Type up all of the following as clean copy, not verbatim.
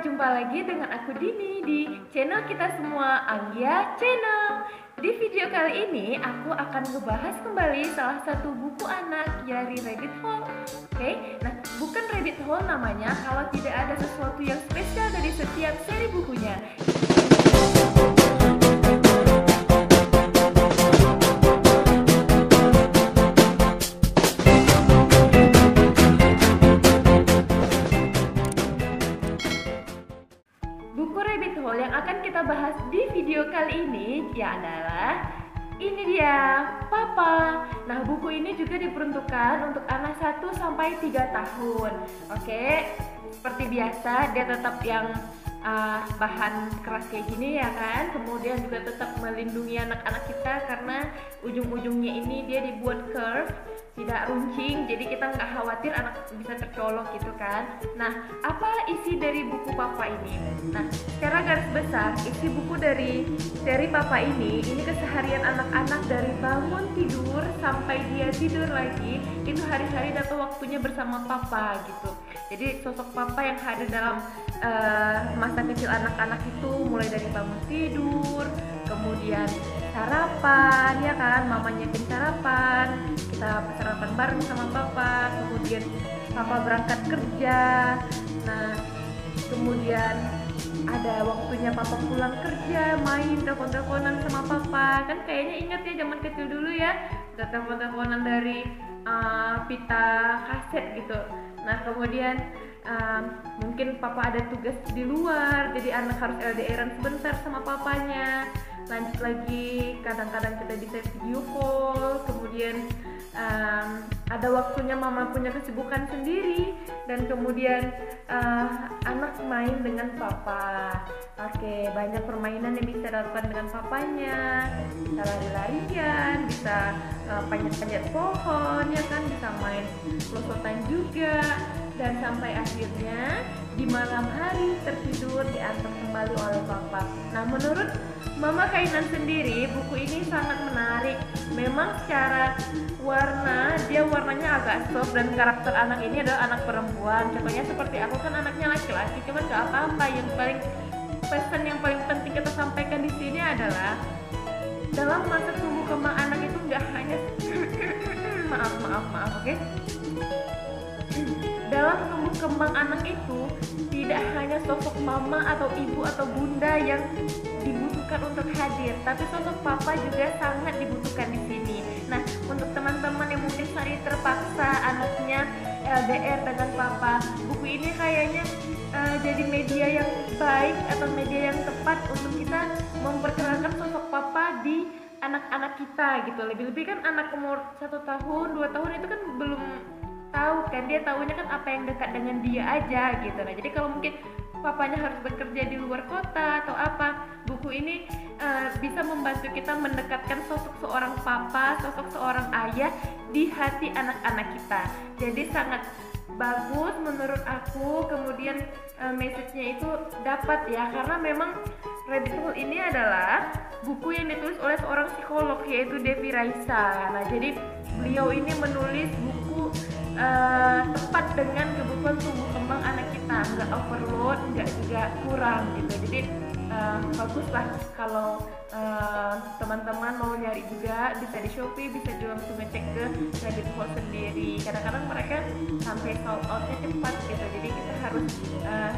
jumpa lagi dengan aku Dini di channel kita semua, Anggia Channel. Di video kali ini aku akan ngebahas kembali salah satu buku anak dari Rabbit Hole. Oke, nah bukan Rabbit Hole namanya kalau tidak ada sesuatu yang spesial dari setiap seri bukunya. Buku Rabbit Hole yang akan kita bahas di video kali ini adalah ini dia, Papa. Nah, buku ini juga diperuntukkan untuk anak 1 sampai 3 tahun. Oke, seperti biasa dia tetap yang bahan keras kayak gini ya kan. Kemudian juga tetap melindungi anak-anak kita karena ujung-ujungnya ini dia dibuat curve, tidak runcing, jadi kita nggak khawatir anak bisa tercolok gitu kan. Nah, apa isi dari buku Papa ini? Nah, secara garis besar isi buku dari Papa ini keseharian anak-anak dari bangun tidur sampai dia tidur lagi, itu hari-hari atau waktunya bersama Papa gitu. Jadi sosok Papa yang hadir dalam masa kecil anak-anak itu mulai dari bangun tidur, kemudian sarapan ya kan, mama nyiapin sarapan, kita sarapan bareng sama Papa, kemudian Papa berangkat kerja. Nah, kemudian ada waktunya Papa pulang kerja, main telepon-teleponan sama Papa. Kan kayaknya ingat ya zaman kecil dulu ya, kita telepon-teleponan dari pita kaset gitu. Nah, kemudian mungkin Papa ada tugas di luar, jadi anak harus LDRan sebentar sama papanya. Lanjut lagi, kadang-kadang kita bisa video call, kemudian ada waktunya mama punya kesibukan sendiri, dan kemudian anak main dengan Papa. Oke, banyak permainan yang bisa dilakukan dengan papanya, bisa lari-larian, bisa panjat-panjat pohon ya kan, bisa main pelosotan juga, dan sampai akhirnya di malam hari tertidur diantar kembali oleh Papa. Nah, menurut Mama Kainan sendiri, buku ini sangat menarik. Memang secara warna, dia warnanya agak soft, dan karakter anak ini adalah anak perempuan. Contohnya seperti aku kan anaknya laki-laki, cuman gak apa-apa. Pesan yang paling penting kita sampaikan di sini adalah dalam masa tumbuh kembang anak itu nggak hanya maaf, oke? Dalam tumbuh kembang anak itu tidak hanya sosok mama atau ibu atau bunda yang dibutuhkan untuk hadir, tapi sosok Papa juga sangat dibutuhkan di sini. Nah, untuk teman-teman yang mungkin saat ini terpaksa anaknya LDR dengan Papa, buku ini kayaknya jadi media yang baik atau media yang tepat untuk kita memperkenalkan sosok Papa di anak-anak kita gitu. Lebih-lebih kan anak umur 1 tahun, 2 tahun itu kan belum tahu kan, dia tahunya kan apa yang dekat dengan dia aja gitu. Nah, jadi kalau mungkin papanya harus bekerja di luar kota atau apa, buku ini bisa membantu kita mendekatkan sosok seorang papa, sosok seorang ayah di hati anak-anak kita. Jadi sangat bagus menurut aku. Kemudian message-nya itu dapat ya, karena memang Rabbit Hole ini adalah buku yang ditulis oleh seorang psikolog yaitu Devi Raisa. Nah, jadi beliau ini menulis buku tepat dengan kebutuhan tumbuh kembang anak kita, nggak overload, nggak juga kurang gitu. Jadi baguslah kalau teman-teman mau nyari juga, bisa di Shopee, bisa juga langsung ngecek ke Rabbit Hole sendiri. Kadang-kadang mereka sampai sold outnya cepat gitu, jadi kita harus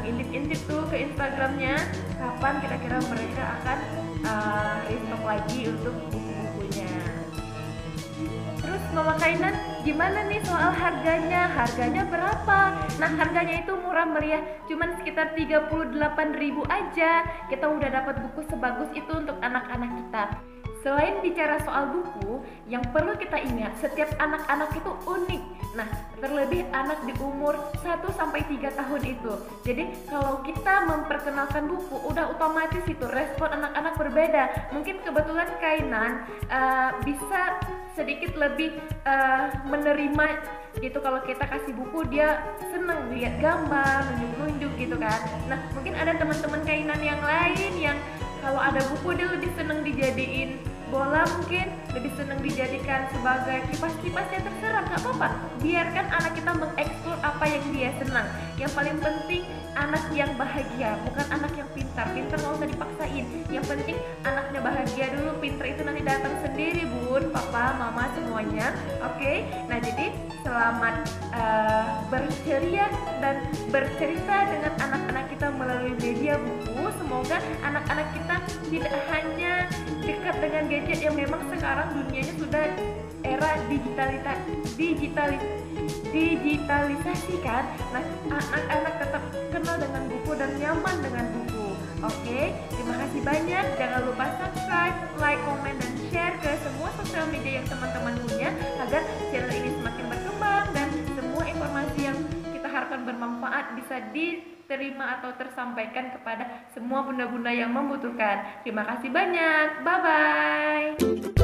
intip-intip tuh ke Instagramnya kapan kira-kira mereka akan restock lagi untuk buku-bukunya. Terus Mama Kainan, gimana nih soal harganya? Harganya berapa? Nah, harganya itu murah meriah, cuman sekitar 38.000 aja. Kita udah dapat buku sebagus itu untuk anak-anak kita. Selain bicara soal buku, yang perlu kita ingat, setiap anak-anak itu unik. Nah, terlebih anak di umur 1 sampai 3 tahun itu. Jadi, kalau kita memperkenalkan buku, udah otomatis itu respon anak-anak berbeda. Mungkin kebetulan Kainan bisa sedikit lebih menerima gitu, kalau kita kasih buku dia seneng lihat gambar, nunjuk-nunjuk gitu kan. Nah, mungkin ada teman-teman Kainan yang lain yang kalau ada buku dia lebih seneng dijadiin bola mungkin lebih senang dijadikan sebagai kipas-kipas, ya terserah, nggak apa-apa. Biarkan anak kita mengeksplor apa yang dia senang. Yang paling penting anak yang bahagia, bukan anak yang pintar. Pintar nggak usah dipaksain. Yang penting anaknya bahagia dulu. Pintar itu nanti datang sendiri, bun, papa, mama, semuanya. Oke. Nah jadi selamat berceria dan bercerita dengan anak-anak kita melalui media buku. Semoga anak-anak kita tidak hanya dekat dengan gadget yang memang sekarang dunianya sudah era digitalisasi kan. Nah, anak-anak tetap kenal dengan buku dan nyaman dengan buku. Oke, terima kasih banyak. Jangan lupa subscribe, like, komen, dan share ke semua sosial media yang teman-teman punya agar channel ini semakin berkembang dan semua informasi yang kita harapkan bermanfaat bisa diterima atau tersampaikan kepada semua bunda-bunda yang membutuhkan. Terima kasih banyak. Bye-bye.